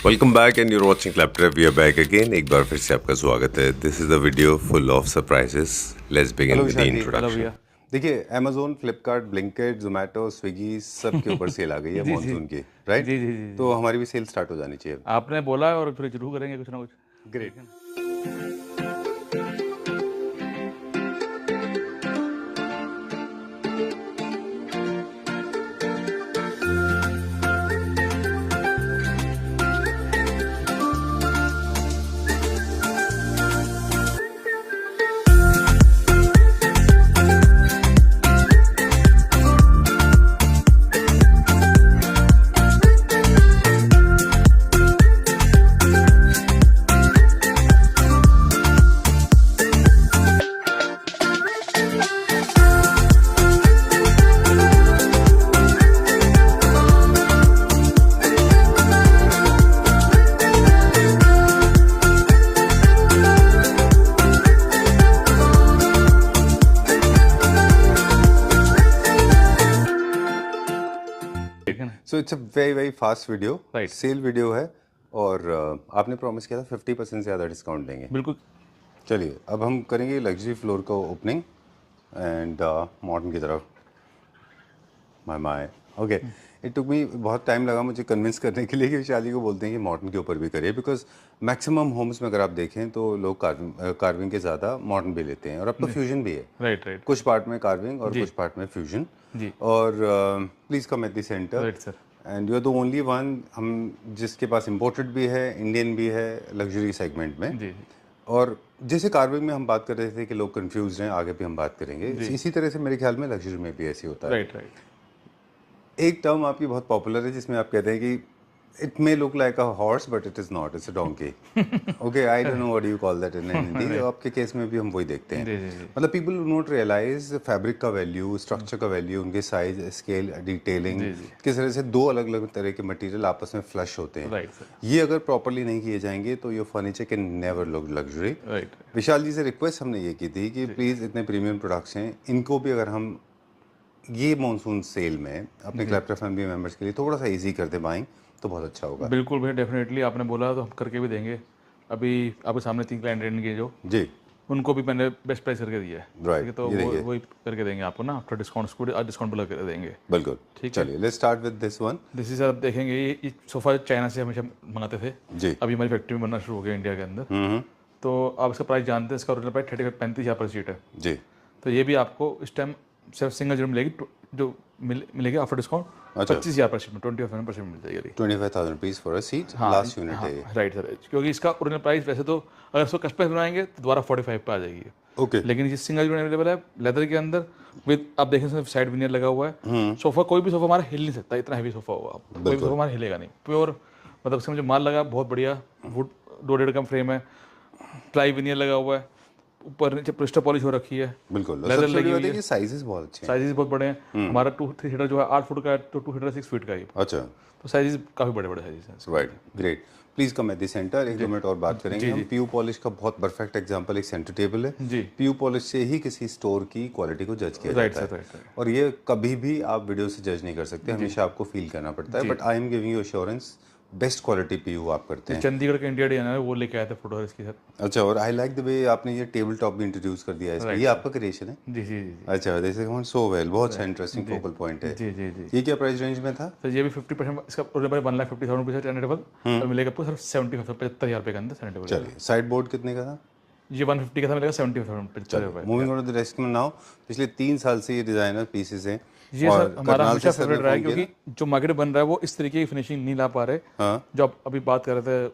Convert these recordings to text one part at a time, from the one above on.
Welcome back and you're watching Claptrap. We are back again. एक बार फिर से आपका स्वागत है। This is the video full of surprises. Let's begin with the Vishal ji. Introduction. देखिए, Amazon, Flipkart, Blinkit, Zomato, Swiggy सब के ऊपर सेल आ गई है जी, जी। मॉनसून की, राइट? जी, जी, जी, जी। तो हमारी भी सेल स्टार्ट हो जानी चाहिए। आपने बोला है और फिर शुरू करेंगे कुछ ना कुछ। ग्रेट। ठीक है ना? So it's a very very fast video, Right. सेल वीडियो है और आपने प्रॉमिस किया था 50% से ज़्यादा डिस्काउंट देंगे। बिल्कुल। चलिए, अब हम करेंगे लग्जरी फ्लोर का ओपनिंग एंड मॉडर्न की तरफ। माय ओके, इट टुक मी बहुत टाइम लगा मुझे कन्विंस करने के लिए कि विशाली को बोलते हैं कि मॉडर्न के ऊपर भी करिए, बिकॉज मैक्सिमम होम्स में अगर आप देखें तो लोग कार्विंग के ज़्यादा मॉडर्न भी लेते हैं और अब तो फ्यूजन भी है। राइट राइट कुछ पार्ट में कार्विंग और कुछ पार्ट में फ्यूजन। जी। और please come at the centre right sir. And you are the only one हम जिसके पास इम्पोर्टेड भी है, इंडियन भी है लग्जरी सेगमेंट में। जी और जैसे कार्विंग में हम बात कर रहे थे कि लोग कंफ्यूज हैं, आगे भी हम बात करेंगे, इसी तरह से मेरे ख्याल में लग्जरी में भी ऐसे होता है। Right right. एक टर्म आपकी बहुत पॉपुलर है जिसमें आप कहते हैं कि it may look like a horse but it is not, it's a donkey. Okay, I don't know what you call that in Hindi. आपके केस में भी हम वही देखते हैं। जी जी जी। मतलब people do not realise fabric का वैल्यू, स्ट्रक्चर का वैल्यू, उनके साइज, स्केल, डिटेलिंग, किस तरह से दो अलग अलग तरह के मटेरियल आपस में फ्लश होते हैं। Right sir. ये अगर प्रॉपरली नहीं किए जाएंगे तो your furniture can never look luxury. Right. Vishal ji से रिक्वेस्ट हमने ये की थी कि प्लीज़ इतने प्रीमियम प्रोडक्ट्स हैं, इनको भी अगर हम ये मॉनसून सेल में अपने क्लैपट्रैप फैमिली मेंबर्स के लिए थोड़ा सा इजी कर दे बाइंग तो बहुत अच्छा होगा। बिल्कुल भैया, डेफिनेटली आपने बोला तो हम करके भी देंगे। अभी आपके सामने 3 क्लाइंट रहेंगे जो, जी, उनको भी मैंने बेस्ट प्राइस करके दिया है। Right. ठीक है, तो ये देखिए। वही करके देंगे आपको ना, आफ्टर डिस्काउंट को आज डिस्काउंट पर कर देंगे। बिल्कुल। ठीक है। चलिए, let's start with this one. This is आप देखेंगे ये सोफा चाइना से हमेशा मंगाते थे। जी। अभी हमारी फैक्ट्री में बनना शुरू हो गया इंडिया के अंदर। तो आप इसका प्राइस जानते हैं, इसका ओरिजिनल प्राइस 35,000 पर सीट है। जी। तो ये भी आपको इस टाइम सिर्फ सिंगल जो मिलेगी, जो मिलेगी आफ्टर डिस्काउंट अच्छा। 25,000 पर सीट में 25% मिल जाएगी। 25,000 rupees for a seat, last unit है ये। राइट सर, क्योंकि इसका ओरिजिनल प्राइस वैसे तो अगर इसको कस्टमाइज बनाएंगे तो दोबारा 45 पे आ जाएगी। ओके। लेकिन ये सिंगल जो अवेलेबल है लेदर के अंदर विद, आप देखें साइड विनियर लगा हुआ है। सोफा कोई भी सोफा हमारा हिल नहीं सकता, इतना हैवी सोफा होगा। कोई भी सोफा हमारा हिलेगा नहीं। प्योर मतलब इसमें जो माल लगा बहुत बढ़िया वुड 2.5 का फ्रेम है, प्लाई विनियर लगा हुआ है, ऊपर नीचे प्लिस्टर पॉलिश हो रखी है। बिल्कुल। लेदर सबसे लगी बड़ी हुई बात है है। कि साइजेस बहुत अच्छे हैं। साइजेस बहुत बड़े हैं। हमारा 2-3 सीटर जो है 8 फुट का है, तो 2 सीटर 6 फीट का है। अच्छा, तो साइजेस काफ़ी बड़े बड़े साइजेस हैं। Right, great. Please come at the centre. एक दो मिनट और बात करेंगे हम। पीयू पॉलिश का बहुत परफेक्ट एग्जांपल एक सेंटर टेबल है। जी। पीयू पॉलिश से ही किसी स्टोर की क्वालिटी को जज किया राइट जाता सर, है। राइट। और ये कभी भी आप वीडियो से जज नहीं कर सकते, हमेशा आपको फील करना पड़ता है। But I am giving you assurance, best quality PU आप करते हैं। चंडीगढ़ का इंडिया डे है वो लेके आए थे फोटो इसके साथ। अच्छा, और आई लाइक द वे आपने ये टेबल टॉप भी इंट्रोड्यूस कर दिया है इसमें। ये आपका क्रिएशन है? जी जी जी अच्छा, दिस इज सो वेल, बहुत अच्छा इंटरेस्टिंग फोकल पॉइंट है। जी जी जी। ये क्या प्राइस रेंज में था? सर ये भी 50% इसका ओरिजिनल 1,50,000 रुपये से टेबल और मिलेगा आपको सिर्फ 75,000 रुपये के अंदर सेंटर टेबल। चलिए, साइड बोर्ड कितने का था? ये 150 का था, मिलेगा 75,000 रुपये। Moving on to the rest now. पिछले 3 साल से ये डिजाइनर पीसेस हैं। ये और सर हमारा करनाल हमेशा से सर फेवरेट ने रहा है, फोन किया क्योंकि जो मार्केट बन रहा है वो इस तरीके की फिनिशिंग नहीं ला पा रहे। हाँ। जो आप अभी बात कर रहे थे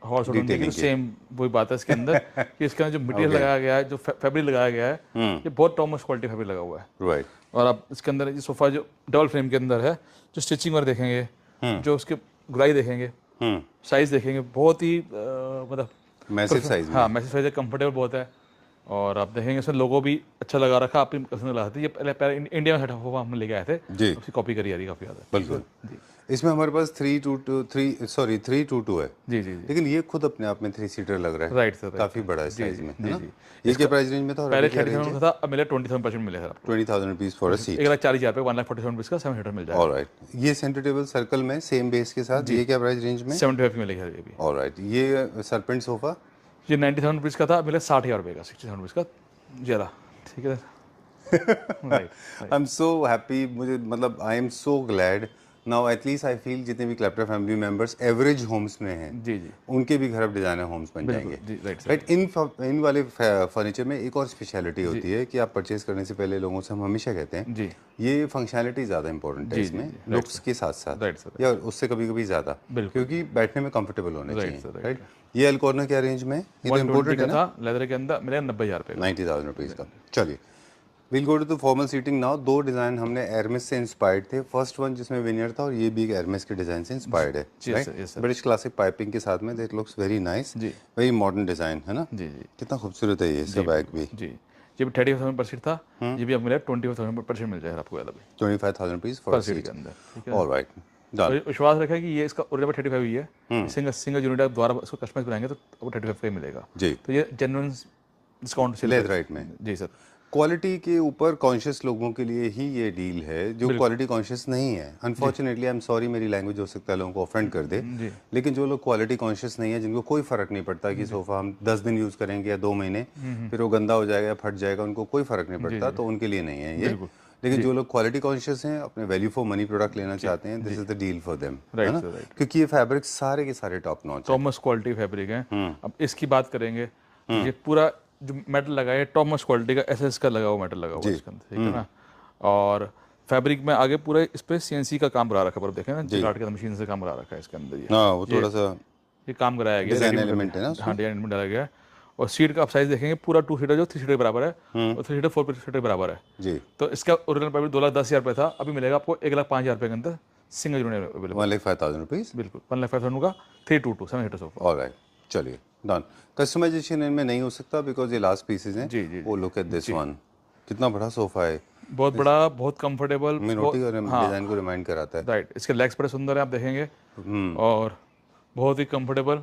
हॉर्स की, सेम वही बात है इसके अंदर कि इसके अंदर जो मटेरियल लगाया गया है, जो फैब्रिक लगाया गया है, ये बहुत टॉप मोस्ट क्वालिटी फैब्रिक लगा हुआ है। राइट। और आप इसके अंदर ये सोफा जो डबल फ्रेम के अंदर है, जो स्टिचिंग वर्क देखेंगे, जो उसके गुलाई देखेंगे, साइज देखेंगे, बहुत ही मतलब मैसिव साइज में। हाँ मैसेज साइज है, कंफर्टेबल बहुत है। और आप देखेंगे इसमें लोगो भी अच्छा लगा रखा, आपकी पसंद लगा थी। ये पहले इंडिया में सेटअप हुआ हमने लेके आए थे जी। उसकी कॉपी करी आ रही काफ़ी ज़्यादा। बिल्कुल। इसमें हमारे पास 322 है, जी जी जी, लेकिन ये खुद अपने आप में 3 सीटर लग रहा है। राइट सर, काफ़ी बड़ा है साइज में, है ना? जी। ये क्या प्राइस रेंज में था और पहले अभी क्या 37 रेंज है? का था, अब मिले 27% मिले सर आपको। 20,000 रुपीज़ फॉर अ सीट। 1,40,000 पे 1,47 का 7 सीटर मिल जाएगा। ऑलराइट, ये सेंटर टेबल सर्कल में सेम बेस के साथ, ये क्या प्राइस रेंज में? 75 की मिलेगा ये भी। ऑलराइट, ये सरपेंट सोफा ये 97 रुपीज़ का था, मिले 60,000 रुपये का, 67 रुपीज़ का ज़रा, ठीक है sir. Right, I am so happy, मुझे मतलब I am so glad now at least I feel जितने भी क्लैप्टर फैमिली मेंबर्स एवरेज होम्स में हैं, जी जी, उनके भी घर अब डिजाइनर होम्स बन जाएंगे। जी, राइट सर। राइट, इन वाले फर्नीचर में एक और स्पेशलिटी होती है कि आप परचेज करने से पहले लोगों से हम हमेशा कहते हैं जी, ये फंक्शनैलिटी ज़्यादा इंपॉर्टेंट है इसमें, लुक्स के साथ साथ, राइट सर, या उससे कभी कभी ज़्यादा, बिल्कुल। क्योंकि बैठने में कंफर्टेबल होने राइट चाहिए। सर, राइट, ये एल कॉर्नर क्या रेंज में? ये तो 120 इम्पोर्टेड है का ना? था, लेदर के अंदर मिलेगा 90,000 रुपये का। 90,000 रुपीज़ का। चलिए, will go to the formal seating now. 2 design हमने एरमेस से इंस्पायर्ड थे। फर्स्ट वन जिसमें विनियर था और ये भी एक एरमेस के डिज़ाइन से इंस्पायर्ड है। yes sir, yes sir. British classic piping के साथ में, दैट लुक्स वेरी नाइस, जी। वेरी मॉडर्न डिज़ाइन, है ना? जी जी कितना खूबसूरत है ये इसका बैग भी। जी, ये भी 35,000 पर सीट था, ये भी अब मिलेगा 25,000 पर सीट मिल जाएगा आपको ज़्यादा भी 25,000 रुपीज़ फॉर पर सीट सीट। के अंदर, ठीक है। Alright, done. और विश्वास रखा कि ये इसका ओरिजिनल 35 ही है, सिंगल यूनिट आप द्वारा इसको कस्टमाइज बनाएंगे तो वो 35 का ही मिलेगा। जी, तो ये जेन्युइन डिस्काउंट से लेद राइट में जी सर। क्वालिटी के ऊपर कॉन्शियस लोगों के लिए ही ये डील है, जो क्वालिटी कॉन्शियस नहीं है। अनफॉर्चुनेटली, आई एम सॉरी, मेरी लैंग्वेज हो सकता है लोगों को ऑफेंड कर दे, जी, लेकिन जो लोग क्वालिटी कॉन्शियस नहीं है, जिनको कोई फर्क नहीं पड़ता कि सोफा हम 10 दिन यूज करेंगे या 2 महीने, फिर वो गंदा हो जाएगा या फट जाएगा, उनको कोई फर्क नहीं पड़ता, तो उनके लिए नहीं है ये। लेकिन जो लोग क्वालिटी कॉन्शियस हैं, अपने वैल्यू फॉर मनी प्रोडक्ट लेना चाहते हैं, this is the deal for them, है ना? क्योंकि ये फैब्रिक सारे के सारे top notch, Thomas quality fabric है। अब इसकी बात करेंगे, ये पूरा जो मेटल लगा है टॉमस क्वालिटी का एसएस का लगा हुआ मेटल लगा हुआ है इसके अंदर, ठीक है ना। और फैब्रिक में आगे पूरा इस पे सीएनसी का काम करा रखा है, पर देखें ना, काट के मशीन से काम करा रखा है इसके अंदर। ये हाँ, वो थोड़ा सा ये काम कराया गया, डिजाइन एलिमेंट है ना, हाँ डिजाइन एलिमेंट डाला गया है। और सीट का आप साइज देखेंगे, पूरा 2 सीटर जो 3 सीटर के बराबर है, और 3 सीटर 4 सीटर के बराबर है जी। तो इसका ओरिजिनल प्राइस 2,10,000 रुपये था, अभी मिलेगा आपको 1,05,000 रुपये के अंदर सिंगल यूनिट अवेलेबल। 1,05,000 रुपीज़, बिल्कुल 1,05,000 का 322 7 सीटर सोफा। ऑलराइट, चलिए, डन। कस्टमाइजेशन इनमें नहीं हो सकता बिकॉज ये लास्ट पीसेज हैं। जी, जी, वो लुक एट दिस वन, कितना बड़ा सोफा है, बहुत बड़ा, बहुत कंफर्टेबल, मिनोटी और डिजाइन को रिमाइंड कराता है। राइट। इसके लेग्स बड़े सुंदर है, आप देखेंगे, और बहुत ही कंफर्टेबल।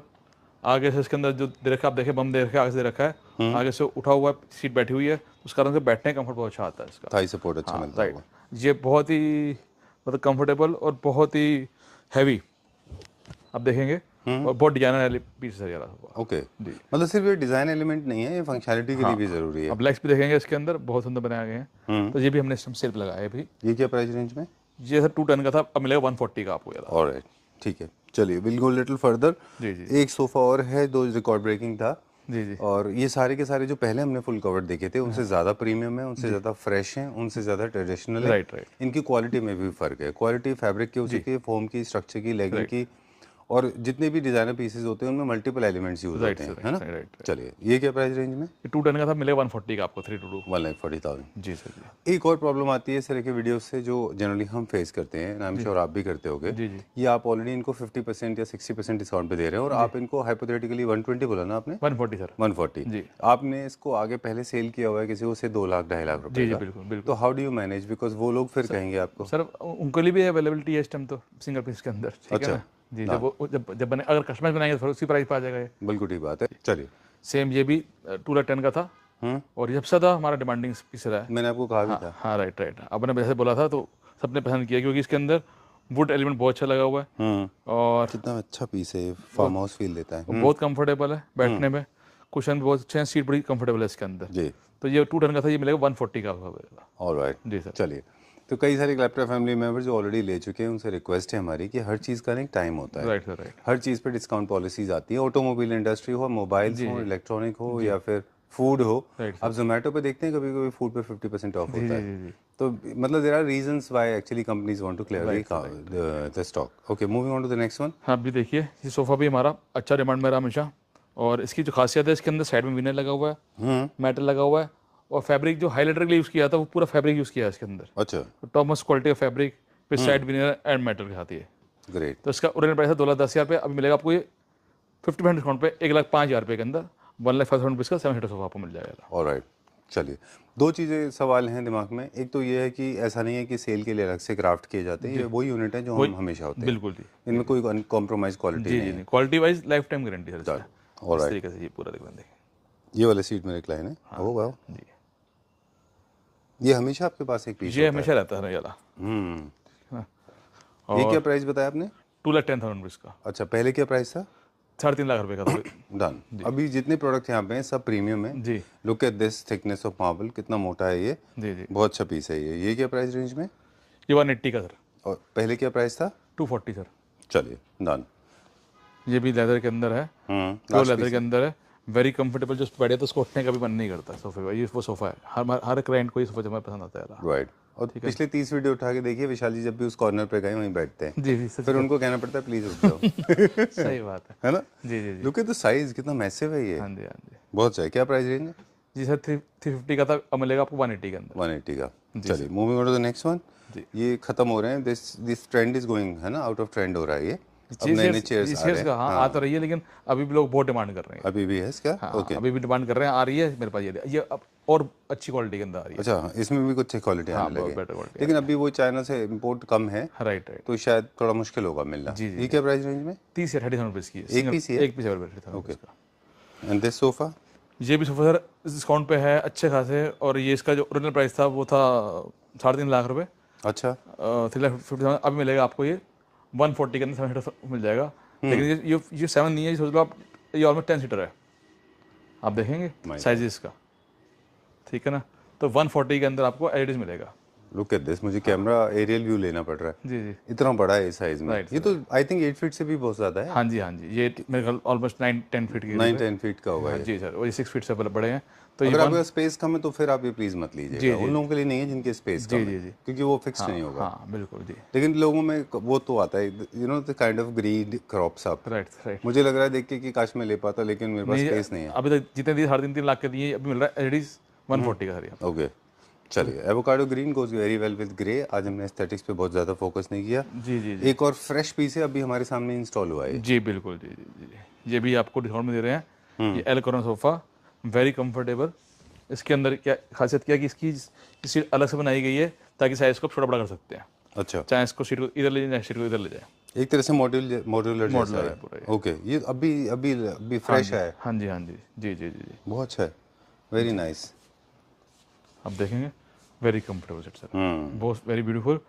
आगे से इसके अंदर जो दे रखा है, आप देखें, बम दे रखा है, आगे से दे रखा है, आगे से उठा हुआ सीट बैठी हुई है, उस कारण से बैठने का कंफर्ट बहुत अच्छा आता है इसका। थाई सपोर्ट अच्छा मिलता है। राइट, ये बहुत ही मतलब कंफर्टेबल और बहुत ही हैवी आप देखेंगे, और बहुत डिजाइनर वाले पीस है यार। ओके, मतलब सिर्फ ये डिजाइन एलिमेंट नहीं है, ये फंक्शनैलिटी के लिए भी जरूरी है। अब लेग्स भी देखेंगे इसके अंदर बहुत सुंदर बनाए गए हैं, तो ये भी हमने सेल लगाया है अभी। ये क्या प्राइस रेंज में? ये सर 210 का था, अब मिलेगा 140 का आपको। ऑलराइट, ठीक है, चलिए, विल गो लिटिल फर्दर। जी जी एक सोफा और है, दो रिकॉर्ड ब्रेकिंग था, जी जी, और ये सारे के सारे जो पहले हमने फुल कवर देखे थे, उनसे ज़्यादा प्रीमियम है, उनसे ज़्यादा फ्रेश हैं, उनसे ज़्यादा ट्रेडिशनल है। राइट राइट, इनकी क्वालिटी में भी फ़र्क है, क्वालिटी फैब्रिक की, उसी की, फोम की, स्ट्रक्चर की, लेगिंग की, और जितने भी डिजाइनर पीसेस होते हैं उनमें मल्टीपल एलिमेंट्स यूज होते हैं, है ना? चलिए, ये क्या प्राइस रेंज में? 210 का था, मिलेगा 140 का आपको 322। 1,40,000। जी सर जी। एक और प्रॉब्लम आती है इस तरह के वीडियो से जो जनरली हम फेस करते हैं, आई एम श्योर आप भी करते होगे। जी जी, ये आप ऑलरेडी इनको 50% या 60% डिस्काउंट पे दे रहे हैं, और आप इनको हाइपोथेटिकली 120 बोला ना आपने? 140 सर। 140 जी। आपने इसको आगे पहले सेल किया हुआ है किसी को से 2 लाख 2.5 लाख रुपए जी जी, का, बिल्कुल बिल्कुल। तो how do you manage, because वो लोग फिर कहेंगे आपको। सर उनके लिए भी अवेलेबिलिटी है इस टाइम तो सिंगल पीस के अंदर, ठीक है ना जी। जब बने, अगर कस्टमाइज बनाएंगे तो उसी प्राइस पे आ जाएगा ये। बिल्कुल ठीक बात है। चलिए, सेम ये भी 210 का था, और ये सबसे ज़्यादा हमारा डिमांडिंग पीस रहा है। मैंने आपको कहा भी था। हाँ राइट राइट, आपने जैसे बोला था तो सबने पसंद किया, क्योंकि इसके अंदर वुड एलिमेंट बहुत अच्छा लगा हुआ है, और कितना अच्छा पीस है, फार्म हाउस फील देता है, बहुत कंफर्टेबल है बैठने में, कुशन भी बहुत अच्छे हैं, सीट बड़ी कंफर्टेबल है इसके अंदर जी। तो ये 210 का था, ये मिलेगा 140 का मिलेगा। ऑलराइट जी सर। चलिए, तो कई सारे क्लैप्टर फैमिली मेंबर्स जो ऑलरेडी ले चुके हैं, उनसे रिक्वेस्ट है हमारी कि हर चीज़ का एक टाइम होता है। राइट सर राइट, हर चीज़ पे डिस्काउंट पॉलिसीज आती है, ऑटोमोबाइल इंडस्ट्री हो, मोबाइल्स हो, इलेक्ट्रॉनिक हो, या फिर फूड हो। आप जोमेटो पे देखते हैं कभी कभी फूड पे 50% ऑफ होता है, तो मतलब there are reasons why actually companies want to clear the stock. Okay, moving on to the next one. हाँ अभी देखिए, ये सोफ़ा भी हमारा अच्छा डिमांड में रहा हमेशा, और इसकी जो खासियत है, इसके अंदर साइड में विनर लगा हुआ है, मेटल लगा हुआ है, और फैब्रिक जो हाईलाइटर के लिए यूज़ किया था वो पूरा फैब्रिक यूज़ किया है इसके अंदर। अच्छा, टॉमस क्वालिटी का फैब्रिक, फिर साइड विनर एंड मेटल के साथ ही है। ग्रेट। तो इसका ओरिजिनल प्राइस है 2,10,000 रुपये, अभी मिलेगा आपको ये 50% डिस्काउंट पे 1,05,000 रुपये के अंदर 1,05,000 रुपीज़ का 7 सीटर सोफा आपको मिल जाएगा। ऑलराइट, चलिए 2 चीज़ें सवाल हैं दिमाग में। एक तो ये है कि ऐसा नहीं है कि सेल के लिए अलग से क्राफ्ट किए जाते हैं, ये वही यूनिट है जो हम हमेशा होते हैं। बिल्कुल जी, इनमें कोई कॉम्प्रोमाइज़ क्वालिटी जी नहीं जी है। नहीं, quality wise life time guarantee sir इसका। इस ऑलराइट, तरीके से ये पूरा देखिए। ये वाला सीट में रिक्लाइन है। ओह वाह, जी, ये हमेशा आपके पास एक पीस ये होता है। हमेशा रहता है ये वाला। हम्म, और ये क्या प्राइस बताया आपने? 2,10,000 रुपीज़ का, अच्छा, पहले क्या प्राइस था? 3.5 लाख रुपए का था। डन। अभी जितने प्रोडक्ट यहाँ पे हैं सब प्रीमियम है। जी look at this thickness of marble, कितना मोटा है ये, जी जी, बहुत अच्छा पीस है ये क्या प्राइस रेंज में? ये 180 का सर, और पहले क्या प्राइस था? 240 सर। चलिए डन। ये भी लेदर के अंदर है, प्योर लास्ट लेदर के अंदर है, वेरी कंफर्टेबल। जो बैठे तो उसको उठने का भी मन नहीं करता सोफे का, ये वो सोफा है। हर क्लाइंट को ये सोफा जमा पसंद आता है। राइट। और पिछले 30 वीडियो उठा के देखिए, विशाल जी जब भी उस कॉर्नर पे गए वहीं बैठते हैं। जी जी सर, फिर उनको कहना पड़ता है प्लीज रुक जाओ। सही बात है। है ना? जी जी जी, लुक एट द साइज, कितना मैसिव है ये। हाँ जी हाँ जी। बहुत अच्छा है। क्या प्राइस रेंज है? जी सर, 350 का था, अब मिलेगा आपको 180 के अंदर। 180 का। चलिए moving on to the next one. ये खत्म हो रहे हैं, दिस ट्रेंड इज गोइंग, है ना, आउट ऑफ ट्रेंड हो रहा है ये। अब नए नए चेयर्स आ रहे हैं। का हाँ आ तो रही है, लेकिन अभी भी लोग बहुत डिमांड कर रहे हैं। अभी भी है इसका? हाँ, ओके। अभी भी डिमांड कर रहे हैं, आ रही है मेरे पास ये अब और अच्छी क्वालिटी के अंदर आ रही है। अच्छा, इसमें भी कुछ क्वालिटी आने लगे, बेटर क्वालिटी। लेकिन अभी वो चाइना से इंपोर्ट कम है, राइट राइट। तो शायद थोड़ा मुश्किल होगा मिलना। ये क्या प्राइस रेंज में? 30 या 30,000 रुपीज़ की है, एक पीस ही है? एक पीस है। ओके। And this sofa? ये भी सोफा सर डिस्काउंट पे है अच्छे खासे, और ये इसका जो ओरिजिनल प्राइस था वो था 3.5 लाख रुपए। अच्छा, 3,50,000 अभी मिलेगा आपको ये 140 के अंदर 7 सीटर मिल जाएगा। लेकिन ये 7 नहीं है, ये सोच लो आप, ये ऑलमोस्ट 10 सीटर है। आप देखेंगे साइजेस का, ठीक है ना, तो 140 के अंदर आपको एडिस मिलेगा। लुक एट दिस, मुझे कैमरा एरियल व्यू लेना पड़ रहा है। जी जी, इतना बड़ा है इस साइज में। Right, ये तो आई थिंक 8 फीट से भी बहुत ज्यादा है। हाँ जी हाँ जी, ये मेरे ख्याल ऑलमोस्ट 9-10 फीट की 9-10 फीट का होगा है। ये। जी सर, और ये 6 फीट से बड़े हैं। तो अगर ये आपका स्पेस कम है तो फिर आप ये प्लीज मत लीजिएगा, उन लोगों के लिए नहीं है जिनके स्पेस कम है, क्योंकि वो फिक्स नहीं होगा। हाँ बिल्कुल जी, लेकिन लोगों में वो तो आता है, you know, the kind of greed crops up. Right right. मुझे लग रहा है देख के कि काश मैं ले पाता, लेकिन मेरे पास स्पेस नहीं है। अभी तक जितने दिए 3.5 लाख के दिए, अभी मिल रहा है एडिस 140 का सर ये। ओके, चलिए। Avocado green goes very well with grey. आज हमने एस्थेटिक्स पे बहुत ज़्यादा फोकस नहीं किया। जी जी जी एक और फ्रेश पीस है, अभी हमारे सामने इंस्टॉल हुआ है। जी बिल्कुल जी जी जी, ये भी आपको डिस्काउंट में दे रहे हैं। ये L corner sofa, very comfortable. इसके अंदर क्या खासियत क्या है कि इसकी सीट अलग से बनाई गई है ताकि साइज को छोटा बड़ा कर सकते हैं। अच्छा, चाहे इसको सीट को इधर ले जाए, सीट को इधर ले जाए। एक तरह से मॉड्यूलर जैसा है है पूरा ये। ओके, ये अभी अभी अभी फ्रेश है। हाँ जी हाँ जी जी जी जी जी, बहुत अच्छा है, वेरी नाइस। आप देखेंगे वेरी कंफर्टेबल सीट सर, बहुत वेरी ब्यूटीफुल,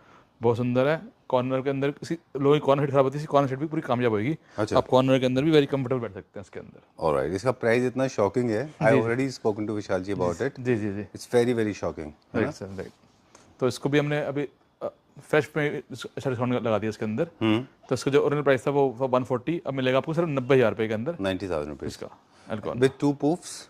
बहुत सुंदर है। कॉर्नर के अंदर किसी लोगों की कॉर्नर सीट खराब होती है, कॉर्नर सीट भी पूरी कामयाब होगी। अच्छा, आप कॉर्नर के अंदर भी वेरी कंफर्टेबल बैठ सकते हैं इसके अंदर। ऑलराइट। इसका प्राइस इतना शॉकिंग है, I already spoken to Vishal ji about it. जी जी जी, it's very very shocking. Right sir right. तो इसको भी हमने अभी फ्रेश पे अच्छा डिस्काउंट लगा दिया इसके अंदर। तो इसका जो ओरिजिनल प्राइस था वो 140, अब मिलेगा आपको सिर्फ 90,000 रुपये के अंदर 90,000 रुपीज इसका एल्कोन। विद 2 पूफ्स।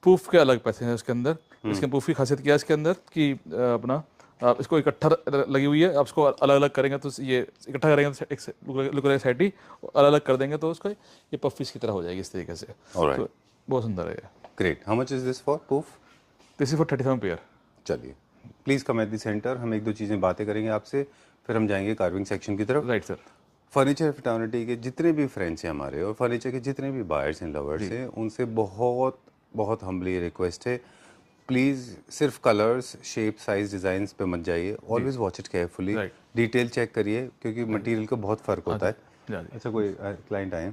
प्रूफ के अलग पैसे हैं इसके अंदर। इसके प्रूफ की खासियत क्या है इसके अंदर कि अपना आप इसको इकट्ठा लगी हुई है, आप इसको अलग अलग करेंगे तो ये इकट्ठा करेंगे तो एक लुक साइड ही, अलग अलग कर देंगे तो उसका ये पफीस की तरह हो जाएगी इस तरीके से। ऑलराइट, तो बहुत सुंदर है ये। Great. How much is this for pouf? This is for 37 pair. चलिए, please come at the centre. हम एक दो चीज़ें बातें करेंगे आपसे, फिर हम जाएंगे कार्विंग सेक्शन की तरफ। Right sir. फर्नीचर फ्रेटर्निटी के जितने भी फ्रेंड्स हैं हमारे, और फर्नीचर के जितने भी बायर्स एंड लवर्स हैं, उनसे बहुत बहुत हम्बली रिक्वेस्ट है, प्लीज़ सिर्फ कलर्स, शेप, साइज, डिज़ाइंस पे मत जाइए। Always watch it carefully, detail check करिए, क्योंकि मटेरियल का बहुत फ़र्क होता है। अच्छा, कोई क्लाइंट आए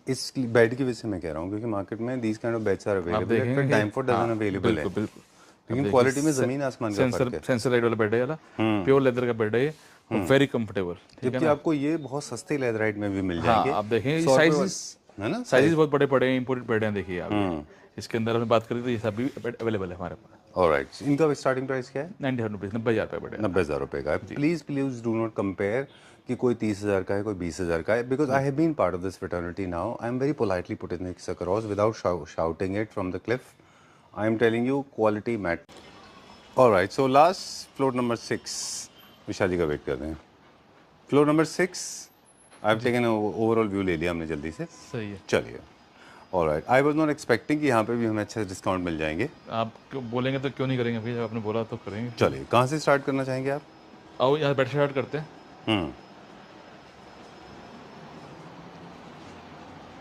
इस बेड की वजह से मैं कह रहा हूँ, क्योंकि मार्केट में these kind of beds are available, time for dozen available है, लेकिन क्वालिटी में ज़मीन आसमान का फर्क है। सेंसर लाइट वाला बेड है, प्योर लेदर का बेड है ये, वेरी कंफर्टेबल। जबकि आपको ये बहुत सस्ते लेदराइट में भी मिल जाएंगे। आप देखें साइजेस, है ना, साइजेस बहुत बड़े बड़े हैं, इंपोर्टेड बेड हैं। देखिए आप इसके अंदर हमें बात करें तो ये सब भी अवेलेबल है हमारे पास। ऑलराइट। इनका स्टार्टिंग प्राइस क्या है? 90,000 रुपीज़, 90,000 रुपये बेड है। 90,000 रुपये का है। Please please do not compare कि कोई 30,000 का है, कोई 20,000 का है, because I have been part of this fraternity now. I am very politely putting this across without shouting it from the cliff. I am telling you, quality matt. Alright, so last floor number 6, Vishal ji का wait कर रहे हैं। Floor number 6 I have taken overall view ले लिया हमने जल्दी से। सही है। चलिए, alright. I was not expecting कि यहाँ पे भी हमें अच्छे डिस्काउंट मिल जाएंगे। आप बोलेंगे तो क्यों नहीं करेंगे भैया, जब आपने बोला तो करेंगे। चलिए, कहाँ से स्टार्ट करना चाहेंगे आप? आओ यहाँ बेड स्टार्ट करते हैं।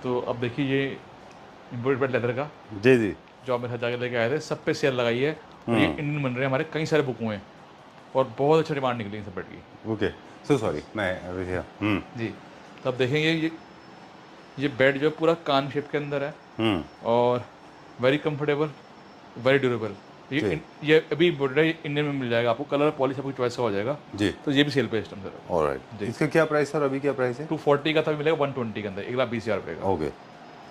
तो अब देखिए, ये इम्पोर्टेड बेड लेदर का, जी जी जो आप मेरे साथ जाके लेके आए थे, सब पे सेल लगाई है। और ये इंडियन बन रहे हैं हमारे, कई सारे बुक हुए हैं और बहुत अच्छा डिमांड निकली इन सब बेड की। ओके सो सॉरी मैं अभी जी, तो आप देखेंगे ये बेड जो है पूरा कान शेप के अंदर है और वेरी कंफर्टेबल, वेरी ड्यूरेबल। ये अभी इंडियन में मिल जाएगा आपको, कलर पॉलिश आपकी चॉइस का हो जाएगा। जी तो ये भी सेल पे सिस्टम सर। ऑलराइट, इसका क्या प्राइस है और अभी क्या प्राइस है? 240 का था, मिलेगा 120 के अंदर, 1,20,000 रुपये का। ओके,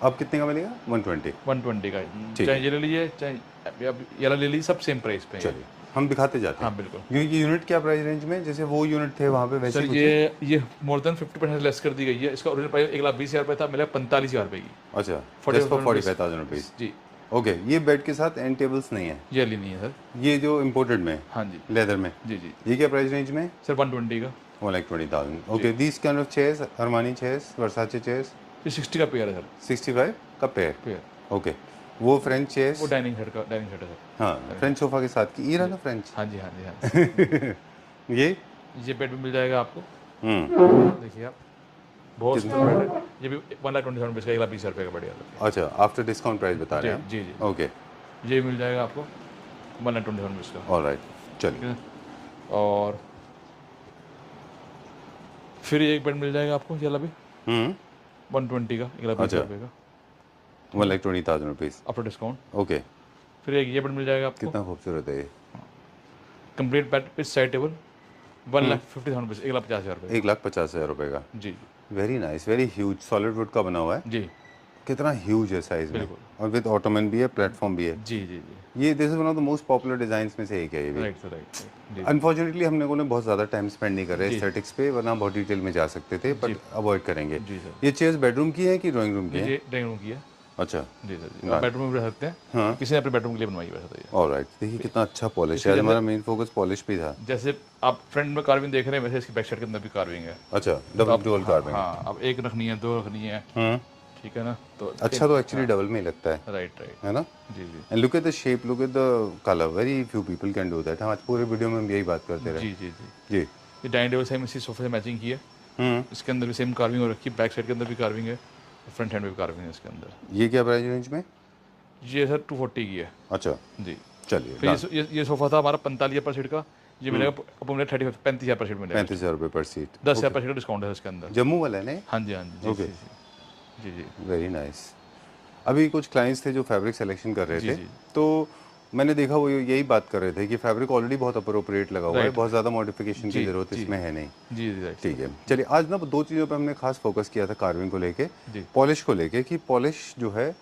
अब कितने का मिलेगा? 120। 120 का, चाहे ये ले लीजिए चाहे ये ले लीजिए, सब सेम प्राइस पे है। चलिए हम दिखाते जाते हैं। हाँ बिल्कुल। ये यूनिट क्या प्राइस रेंज में, जैसे वो यूनिट थे वहाँ पे वैसे सर कुछ है? ये मोर देन 50% लेस कर दी गई है। इसका ओरिजिनल प्राइस 1,20,000 रुपये था, मिलेगा 45,000 रुपये की। अच्छा, 45,000 45,000 रुपीज़। जी, ओके, ये बेड के साथ एंड टेबल्स नहीं है, ये नहीं है सर। ये जो इम्पोर्टेड में हाँ जी लेदर में, जी जी ये क्या प्राइस रेंज में? सर 120 का। 1,20,000। Okay, these kind of chairs, Armani chairs, Versace chairs, ये 60 का पेयर है सर। 65 का पेयर। पेयर ओके, वो फ्रेंच चेयर्स, वो डाइनिंग सेट है सर। हाँ फ्रेंच सोफा के साथ की, ये रहा ना फ्रेंच। हाँ जी हाँ जी हाँ जी। ये बेड भी मिल जाएगा आपको, देखिए आप, बहुत सुंदर बेड है। ये भी 1,20,000 रुपये का, 1,20,000 रुपये का बढ़िया। अच्छा, आफ्टर डिस्काउंट प्राइस बता रहे हैं जी जी, ओके, ये मिल जाएगा आपको 1,20,000 रुपये का। ऑलराइट चलिए। ठीक है, और फिर एक बेड मिल जाएगा आपको, ये भी 120 का, 1,20,000 रुपये का, 1,20,000 रुपीज़ आफ्टर डिस्काउंट। ओके। फिर एक ये बेड मिल जाएगा आपको, कितना खूबसूरत है ये, complete bed with side table, 1,50,000 रुपये, 1,50,000 रुपये। 1,50,000 रुपये का। जी very nice, very huge, solid wood का बना हुआ है। जी कितना ह्यूज है साइज में, बिल्कुल। और विद ऑटोमन भी है, प्लेटफॉर्म भी है। जी जी जी, ये this is one of the most popular designs में से एक है ये भी। राइट सर, राइट जी अनफॉर्चुनेटली हम लोगों ने बहुत ज़्यादा टाइम स्पेंड नहीं कर रहे एस्थेटिक्स पे, वरना बहुत डिटेल में जा सकते थे, बट अवॉइड करेंगे। जी सर। ये चेयर्स बेडरूम की है कि ड्राइंग रूम की है? ये ड्राइंग रूम की है। अच्छा, जी सर जी, आप बेडरूम में भी रह सकते हैं। हाँ। किसी ने अपने बेडरूम के लिए बनवाई वैसा तो ये। ऑलराइट, देखिए कितना अच्छा पॉलिश है, हमारा मेन फोकस पॉलिश पे था। जैसे आप फ्रंट में कार्विंग देख रहे हैं, वैसे इसकी बैक साइड के अंदर भी कार्विंग है। अच्छा, डबल डुअल कार्विंग। हाँ, अब एक रखनी है, दो रखनी है, ठीक है ना, तो अच्छा, तो एक्चुअली डबल में ही लगता है राइट राइट है ना? जी जी and look at the shape, look at the colour, very few people can do that. हम आज पूरे वीडियो में हम यही बात करते रहे। जी जी जी। जी ये डाइनिंग टेबल सेम इसी सोफे से मैचिंग की है। इसके अंदर भी सेम कार्विंग हो रखी है, बैक साइड के अंदर भी कार्विंग है, फ्रंट हैंड में भी कार्विंग है इसके अंदर। ये क्या प्राइस रेंज में? ये सर 240 की है। अच्छा जी, चलिए, फिर ये सोफा था हमारा 45,000 पर सीट का, ये मिलेगा आपको, मिलेगा 35,000 पर सीट मिलेगा। 35,000 रुपये पर सीट, 10,000 पर सीट का डिस्काउंट है इसके अंदर। जम्मू वाला है ना? हाँ जी हाँ जी ओके, जी जी वेरी नाइस। अभी कुछ क्लाइंट्स थे जो फैब्रिक सिलेक्शन कर रहे थे, जी। तो मैंने देखा वो यही बात कर रहे थे कि फैब्रिक ऑलरेडी बहुत अप्रोप्रिएट लगा हुआ है, बहुत ज़्यादा मॉडिफिकेशन की ज़रूरत इसमें है नहीं। जी जी राइट ठीक है, चलिए आज ना दो चीज़ों पे हमने खास फोकस किया था, कार्विंग को लेके, जी। पॉलिश को लेके, कि पॉलिश जो है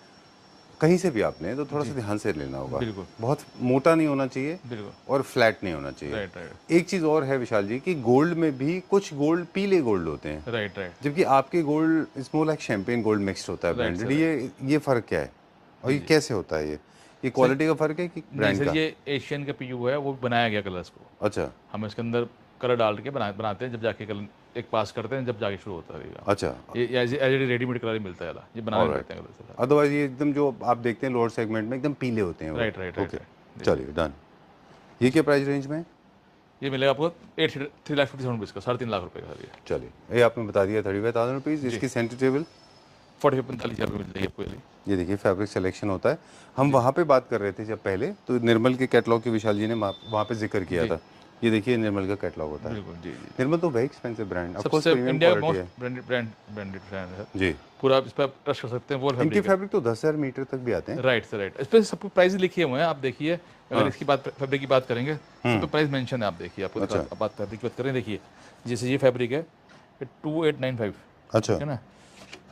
कहीं से भी आपने तो थोड़ा सा ध्यान से लेना होगा, बिल्कुल। बहुत मोटा नहीं होना चाहिए बिल्कुल और फ्लैट नहीं होना चाहिए। राइट राइट एक चीज़ और है विशाल जी, कि गोल्ड में भी कुछ गोल्ड पीले गोल्ड होते हैं, राइट राइट। जबकि आपके gold it's more like champagne gold mixed होता है ब्रांडेड। ये फ़र्क क्या है और ये कैसे होता है? ये क्वालिटी का फ़र्क है कि ब्रांड का? ये एशियन का पीयू है, वो बनाया गया कलर्स को। अच्छा हम इसके अंदर कलर डाल के बनाते हैं, जब जाके कलर एक पास करते हैं, जब जाके शुरू होता है। अच्छा, ये एज रेडीमेड कलर ही मिलता है, ये बनाने पड़ते हैं कलर। अदरवाइज ये एकदम जो आप देखते हैं लोअर सेगमेंट में एकदम पीले होते हैं वो। राइट राइट ओके चलिए डन। ये क्या प्राइस रेंज में? ये मिलेगा आपको 3,50,000 रुपीज़ का, 3.5 लाख रुपये का सर। ये चलिए, ये आपने बता दिया 35,000 रुपीज़। इसकी सेंटर टेबल 45,000 रुपये मिल जाएगी आपको। ये देखिए फैब्रिक सिलेक्शन होता है। हम वहाँ पे बात कर रहे थे जब पहले, तो निर्मल के कैटलॉग की विशाल जी ने वहाँ पे जिक्र किया था। ये देखिए निर्मल का कैटलॉग होता है। बिल्कुल जी जी। निर्मल तो very expensive brand, of course सबसे प्रीमियम इंडिया का क्वालिटी मोस्ट है। ब्रांडेड ब्रांड है जी, पूरा, इस पर ट्रस्ट कर सकते हैं। वो इनके फैब्रिक तो 10,000 मीटर तक भी आते हैं। Right sir right. इस पर सब प्राइस लिखे हुए हैं, आप देखिए। अगर इसकी बात फैब्रिक की बात करेंगे, सब पे प्राइस मेंशन है, आप देखिए। आपको आप बात फैब्रिक की बात करें, देखिए जैसे ये फैब्रिक है 2895, अच्छा ठीक है ना,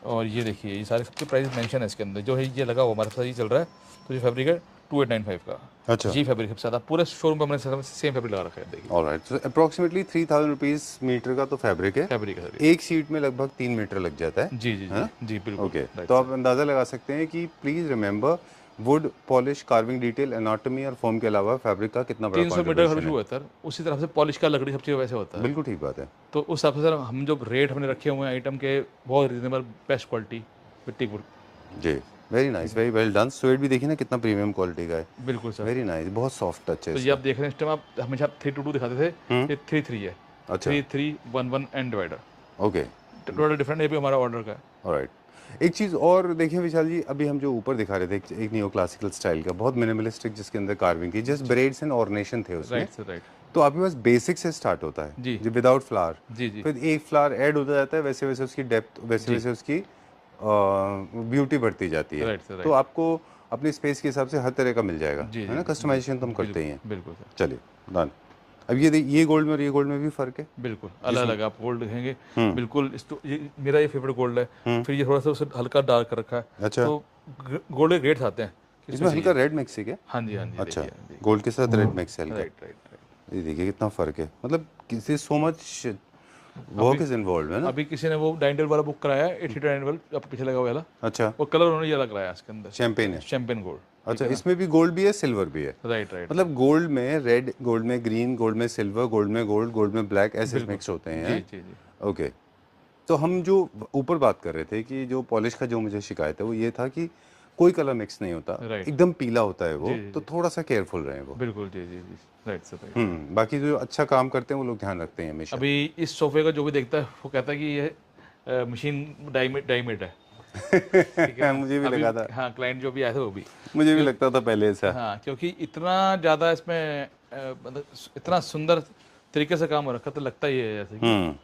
और ये देखिए ये सारे सबके प्राइस मेंशन है इसके अंदर। जो है ये लगा हुआ हमारे साथ, ये चल रहा है, तो ये फैब्रिक है 2895 का। अच्छा, जी फैब्रिक सबसे ज़्यादा पूरे शोरूम पर हमने सेम फैब्रिक लगा रखा है, देखिए। ऑलराइट, सो अप्रोक्सीमेटली 3,000 रुपीज़ मीटर का तो फैब्रिक है। फैब्रिक है एक शीट में लगभग 3 मीटर लग जाता है। जी जी जी जी बिल्कुल। ओके, तो आप अंदाज़ा लगा सकते हैं कि please remember would, polish, carving detail, anatomy और फोम के अलावा फैब्रिक का कितना बड़ा 300 मीटर हर हुआ है सर। उसी तरह से पॉलिश का लकड़ी सब चीज़ वैसे होता है। बिल्कुल ठीक बात है। तो उस हिसाब से सर हम जो रेट हमने रखे हुए हैं आइटम के, बहुत reasonable, best quality witty wood. जी, very nice, very well done. Suede भी देखिए ना कितना प्रीमियम क्वालिटी का है। बिल्कुल सर। वेरी नाइस, बहुत सॉफ्ट टच है। तो ये आप देख रहे हैं इस टाइम, आप हमेशा 322 दिखाते थे, ये 33 है। अच्छा, 3311 एंड डिवाइडर। ओके, थोड़ा डिफरेंट, ये भी हमारा ऑर्डर का है। ऑलराइट। एक चीज़ और देखिए विशाल जी, अभी हम जो ऊपर दिखा रहे थे एक नियो क्लासिकल स्टाइल का, बहुत मिनिमलिस्टिक, जिसके अंदर कार्विंग की, जस्ट ब्रेड्स एंड ऑर्नेशन थे उसमें। Right sir, right. तो आपके पास बेसिक से स्टार्ट होता है जी। जो विदाउट फ्लावर, जी जी फिर एक फ्लावर ऐड होता जाता है, वैसे वैसे उसकी डेप्थ, वैसे वैसे उसकी ब्यूटी बढ़ती जाती है। राइट सर, तो राइट। आपको अपनी स्पेस के हिसाब से हर तरह का मिल जाएगा, जी, है ना। जी, कस्टमाइजेशन तो हम करते ही हैं। बिल्कुल सर, चलिए डन। अब ये गोल्ड में और ये गोल्ड में भी फर्क है। बिल्कुल अलग अलग आप गोल्ड देखेंगे। बिल्कुल ये मेरा ये फेवरेट गोल्ड है। फिर ये थोड़ा सा उसे हल्का डार्क कर रखा है। अच्छा। तो गोल्ड के ग्रेड्स आते हैं कि इसमें हल्का रेड मिक्स है क्या? हाँ जी, हाँ जी। अच्छा, देखिए, हाँ जी। गोल्ड के साथ रेड मिक्स है हल्का। Right right right. ये देखिए कितना फर्क है, मतलब किसी so much work is involved, है ना। अभी किसी ने वो डाइनिंग टेबल वाला बुक कराया है, 80 डाइनिंग टेबल आपको पीछे लगा हुआ वाला, अच्छा, वो कलर उन्होंने ये लग रहा है इसके अंदर, शैंपेन है। Champagne gold. अच्छा, इसमें भी गोल्ड भी है, सिल्वर भी है। Right right. मतलब गोल्ड में रेड, गोल्ड में ग्रीन, गोल्ड में सिल्वर, गोल्ड में गोल्ड, गोल्ड में ब्लैक, ऐसे मिक्स होते जी हैं। जी जी। ओके। तो हम जो ऊपर बात कर रहे थे कि जो पॉलिश का जो मुझे शिकायत है वो ये था कि कोई कलर मिक्स नहीं होता, Right. एकदम पीला होता है वो। जी, जी, तो थोड़ा सा केयरफुल रहें वो। बिल्कुल जी जी जी। Right sir, right. बाकी जो अच्छा काम करते हैं वो लोग ध्यान रखते हैं हमेशा। अभी इस सोफे का जो भी देखता है वो कहता है कि ये मशीन डाइमेड है। ठीक है ना? मुझे भी अभी- लगा था। हाँ, क्लाइंट जो भी आया था वो भी। मुझे भी लगता था पहले ऐसा। हाँ, क्योंकि इतना ज़्यादा इसमें मतलब इतना सुंदर तरीके से काम हो रखा, तो लगता ही है जैसे कि।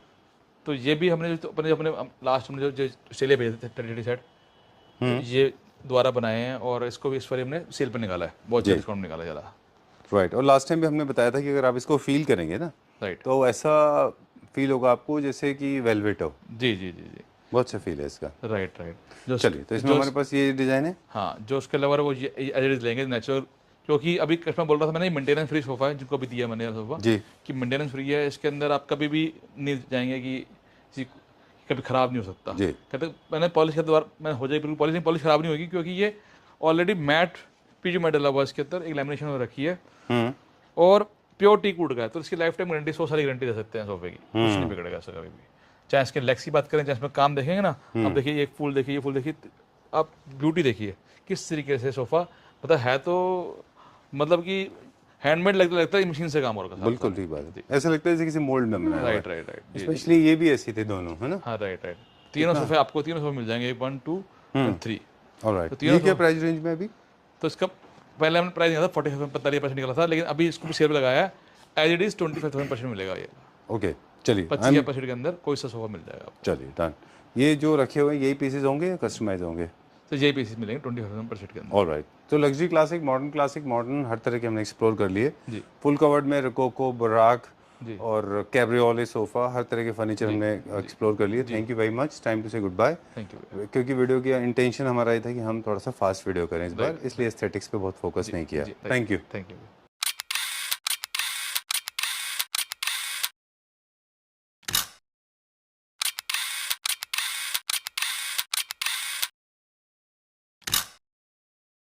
तो ये भी हमने अपने लास्ट में जो ऑस्ट्रेलिया भेजे थे 30 सेट, ये दोबारा बनाए हैं और इसको भी इस बार हमने सेल पर निकाला है, बहुत अच्छा डिस्काउंट निकाला है ज़्यादा। राइट। और लास्ट टाइम भी हमने बताया था कि अगर आप इसको फील करेंगे ना, राइट। तो ऐसा फील होगा आपको जैसे कि वेलवेट हो। जी जी जी जी। बहुत अच्छा फील है इसका। Right right. जो चलिए, तो इसमें हमारे पास ये डिज़ाइन है। हाँ, जो उसके अलावा वो ये एज लेंगे नेचुरल, क्योंकि अभी कस्टमर बोल रहा था मैंने मेंटेनेंस फ्री सोफा है, जिनको भी दिया मैंने सोफा जी। कि मेंटेनेंस फ्री है, इसके अंदर आप कभी भी नहीं जाएंगे कि कभी ख़राब नहीं हो सकता। जी। कहते मैंने पॉलिश के द्वारा मैंने हो जाएगी बिल्कुल पॉलिश ख़राब नहीं होगी, क्योंकि ये ऑलरेडी मैट पीजू मैट डला हुआ है, इसके अंदर एक लैमिनेशन हो रखी है और प्योर टीक वुड का है, तो इसकी लाइफ टाइम गारंटी 100 साल की गारंटी दे सकते हैं सोफे की, कुछ नहीं बिगड़ेगा इसका कभी भी। चाहे इसके लेग्स की बात करें, चाहे इसमें काम देखेंगे ना, आप देखिए ये फूल देखिए, ये फूल देखिए, आप ब्यूटी देखिए किस तरीके से सोफा मतलब है, तो मतलब कि हैंडमेड लगता है मशीन से काम हो रहा है। बिल्कुल ठीक बात है, ऐसा लगता है जैसे किसी मोल्ड में बनाया हुआ है। Right right right. स्पेशली ये भी ऐसी थे दोनों, है ना। हाँ राइट राइट। तीनों सोफे आपको तीनों सोफे मिल जाएंगे, 1 2 और 3। ऑलराइट। तीनों ये क्या प्राइस रेंज में अभी? तो इसका पहले हमने प्राइस निकाला था 45% निकला था, लेकिन अभी इसको भी सेल लगाया है, एज इट इज 25% मिलेगा ये। ओके, चलिए 25% के अंदर कोई सा सोफा मिल जाएगा आपको। चलिए डन। ये जो रखे हुए हैं यही पीसेज होंगे या कस्टमाइज होंगे? तो यही पीसेस मिलेंगे 25% के अंदर। ऑलराइट। तो लग्जरी क्लासिक मॉडर्न हर तरह के हमने एक्सप्लोर कर लिए। जी। फुल कवर्ड में रोकोको, बुराक जी। और कैब्रियोले सोफा, हर तरह के फर्नीचर हमने एक्सप्लोर कर लिए। Thank you very much. Time to say goodbye. Thank you. क्योंकि वीडियो की इंटेंशन हमारा ये था कि हम थोड़ा सा फास्ट वीडियो करें इस बार, इसलिए एस्थेटिक्स पे बहुत फोकस नहीं किया। जी, थैंक यू। Thank you.